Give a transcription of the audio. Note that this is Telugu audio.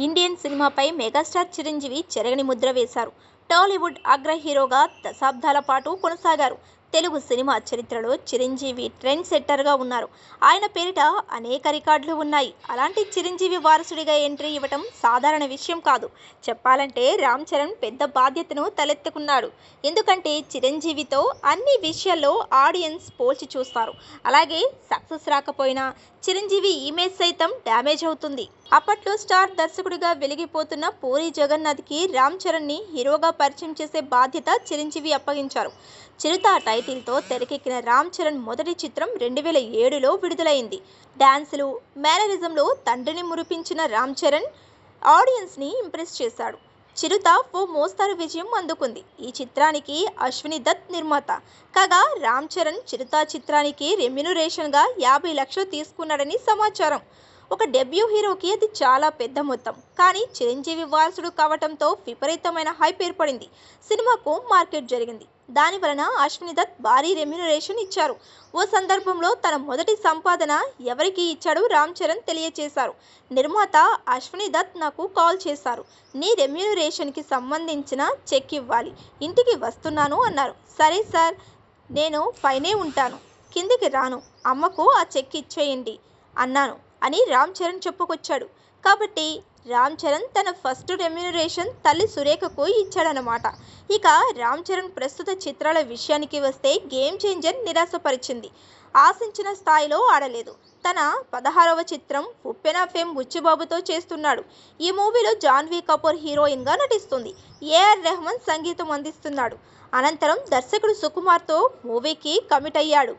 ఇండియన్ సినిమాపై మెగాస్టార్ చిరంజీవి చెరగని ముద్ర వేశారు. టాలీవుడ్ అగ్ర హీరోగా దశాబ్దాల పాటు కొనసాగారు. తెలుగు సినిమా చరిత్రలో చిరంజీవి ట్రెండ్ సెట్టర్గా ఉన్నారు. ఆయన పేరిట అనేక రికార్డులు ఉన్నాయి. అలాంటి చిరంజీవి వారసుడిగా ఎంట్రీ ఇవ్వటం సాధారణ విషయం కాదు. చెప్పాలంటే రామ్ చరణ్ పెద్ద బాధ్యతను తలెత్తుకున్నాడు. ఎందుకంటే చిరంజీవితో అన్ని విషయాల్లో ఆడియన్స్ పోల్చి చూస్తారు. అలాగే సక్సెస్ రాకపోయినా చిరంజీవి ఇమేజ్ సైతం డ్యామేజ్ అవుతుంది. అప్పట్లో స్టార్ దర్శకుడిగా వెలిగిపోతున్న పూరి జగన్నాథ్కి రామ్ చరణ్ని హీరోగా పరిచయం చేసే బాధ్యత చిరంజీవి అప్పగించారు. చిరుత టైటిల్తో తెరకెక్కిన రామ్ చరణ్ మొదటి చిత్రం 2007లో విడుదలైంది. డాన్సులు, మేనరిజంలో తండ్రిని మురిపించిన రామ్ చరణ్ ఆడియన్స్ని ఇంప్రెస్ చేశాడు. చిరుత ఓ మోస్తరు విజయం అందుకుంది. ఈ చిత్రానికి అశ్విని దత్ నిర్మాత కాగా రామ్ చరణ్ చిరుత చిత్రానికి రెమ్యునరేషన్గా 50 లక్షలు తీసుకున్నాడని సమాచారం. ఒక డెబ్యూ హీరోకి అది చాలా పెద్ద మొత్తం. కానీ చిరంజీవి వారసుడు కావటంతో విపరీతమైన హైప్ ఏర్పడింది. సినిమాకు మార్కెట్ జరిగింది. దాని వలన అశ్విని దత్ భారీ రెమ్యునరేషన్ ఇచ్చారు. ఓ సందర్భంలో తన మొదటి సంపాదన ఎవరికి ఇచ్చాడో రామ్ చరణ్ తెలియచేశారు. నిర్మాత అశ్విని దత్ నాకు కాల్ చేశారు. నీ రెమ్యునరేషన్కి సంబంధించిన చెక్ ఇవ్వాలి, ఇంటికి వస్తున్నాను అన్నారు. సరే సార్, నేను పైనే ఉంటాను, కిందికి రాను, అమ్మకు ఆ చెక్ ఇచ్చేయండి అన్నాను అని రామ్ చరణ్ చెప్పుకొచ్చాడు. కాబట్టి రామ్ చరణ్ తన ఫస్ట్ రెమ్యునరేషన్ తల్లి సురేఖకు ఇచ్చాడనమాట. ఇక రామ్ చరణ్ ప్రస్తుత చిత్రాల విషయానికి వస్తే గేమ్ చేంజర్ నిరాశపరిచింది. ఆశించిన స్థాయిలో ఆడలేదు. తన 16వ చిత్రం ఉప్పెన ఫేమ్ బుచ్చిబాబుతో చేస్తున్నాడు. ఈ మూవీలో జాన్వీ కపూర్ హీరోయిన్గా నటిస్తుంది. ఏఆర్ రెహమాన్ సంగీతం అందిస్తున్నాడు. అనంతరం దర్శకుడు సుకుమార్తో మూవీకి కమిట్ అయ్యాడు.